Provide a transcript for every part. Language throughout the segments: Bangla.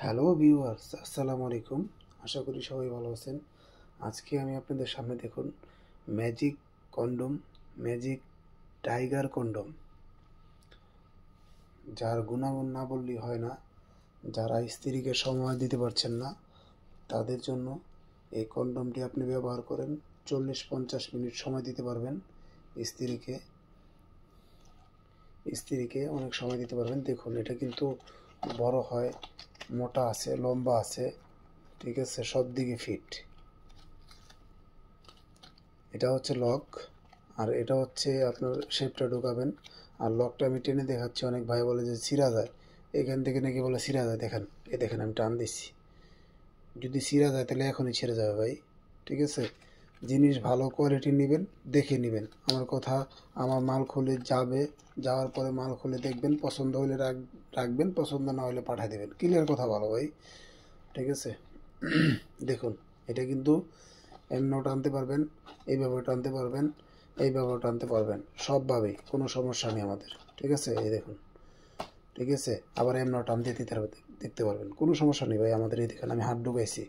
হ্যালো ভিউয়ার্স, আসসালামু আলাইকুম। আশা করি সবাই ভালো আছেন। আজকে আমি আপনাদের সামনে দেখুন magic condom, magic tiger condom, যার গুণাগুণ না বললেই হয় না। যারা স্ত্রীকে সময় দিতে পারছেন না তাদের জন্য এই কন্ডমটি আপনি ব্যবহার করেন। 40-50 মিনিট সময় দিতে পারবেন স্ত্রীকে স্ত্রীকে অনেক সময় দিতে পারবেন। দেখুন, এটা কিন্তু বড় হয়, মোটা আছে, লম্বা আছে, ঠিক আছে, সব দিকে ফিট। এটা হচ্ছে লক, আর এটা হচ্ছে আপনার শেপটা ঢুকাবেন। আর লকটা আমি টেনে দেখাচ্ছি, অনেক ভাই বলে যে ছিঁড়া যায়, এখান থেকে নাকি বলে ছিঁড়া যায়। দেখেন, দেখেন আমি টান দিচ্ছি, যদি ছিঁড়া যায় তাহলে এখনই ছেড়ে যাবে ভাই, ঠিক আছে। জিনিস ভালো কোয়ালিটি নেবেন, দেখে নেবেন। আমার কথা, আমার মাল খুলে যাওয়ার পরে মাল খুলে দেখবেন, পছন্দ হলে রাখবেন, পছন্দ না হলে পাঠিয়ে দেবেন। ক্লিয়ার কথা ভালো ভাই, ঠিক আছে। দেখুন, এটা কিন্তু এমনও টানতে পারবেন, এইভাবে টানতে পারবেন, এইভাবে টানতে পারবেন, সবভাবেই কোনো সমস্যা নেই আমাদের, ঠিক আছে। এই দেখুন, ঠিক আছে। আবার এমনও টান দিয়ে দেখতে পারবেন, কোনো সমস্যা নেই ভাই আমাদের। এই দেখেন, আমি হাত ঢুকাইছি,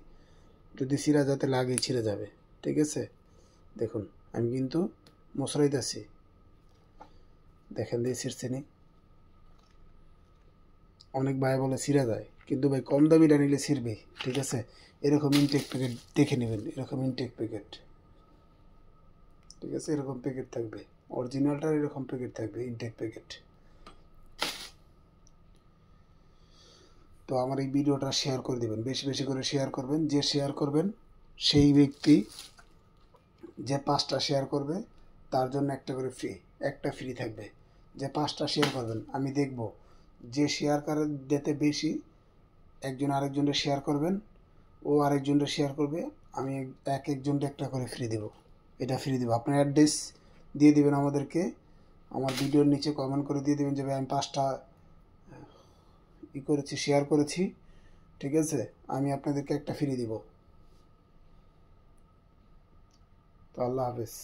যদি ছিঁড়া যাতে লাগে ছিঁড়ে যাবে, ঠিক আছে। দেখুন, আমি কিন্তু মশরাইতেছি, দেখেন দিয়ে ছিঁড়ছে নি। অনেক ভাই বলে ছিঁড়া যায়, কিন্তু ভাই কম দামিটা নিলে ছিঁড়বে, ঠিক আছে। এরকম ইনটেক প্যাকেট দেখে নেবেন, এরকম ইনটেক প্যাকেট, ঠিক আছে। এরকম প্যাকেট থাকবে, অরিজিনালটার এরকম প্যাকেট থাকবে, ইনটেক প্যাকেট। তো আমার এই ভিডিওটা শেয়ার করে দেবেন, বেশি বেশি করে শেয়ার করবেন। যে শেয়ার করবেন সেই ব্যক্তি, যে 5টা শেয়ার করবে তার জন্য একটা করে একটা ফ্রি থাকবে। যে 5টা শেয়ার করবেন, আমি দেখব যে শেয়ার করে দিতে বেশি, একজন আরেকজনকে শেয়ার করবেন, ও আরেকজনকে শেয়ার করবে, আমি একজনকে একটা করে ফ্রি দেব। এটা ফ্রি দেবো। আপনার অ্যাড্রেস দিয়ে দিবেন আমাদেরকে, আমার ভিডিওর নিচে কমেন্ট করে দিয়ে দেবেন যে ভাই আমি 5টা করেছি, শেয়ার করেছি, ঠিক আছে, আমি আপনাদেরকে একটা ফ্রি দিব। তো আল্লাহ হাফেজ।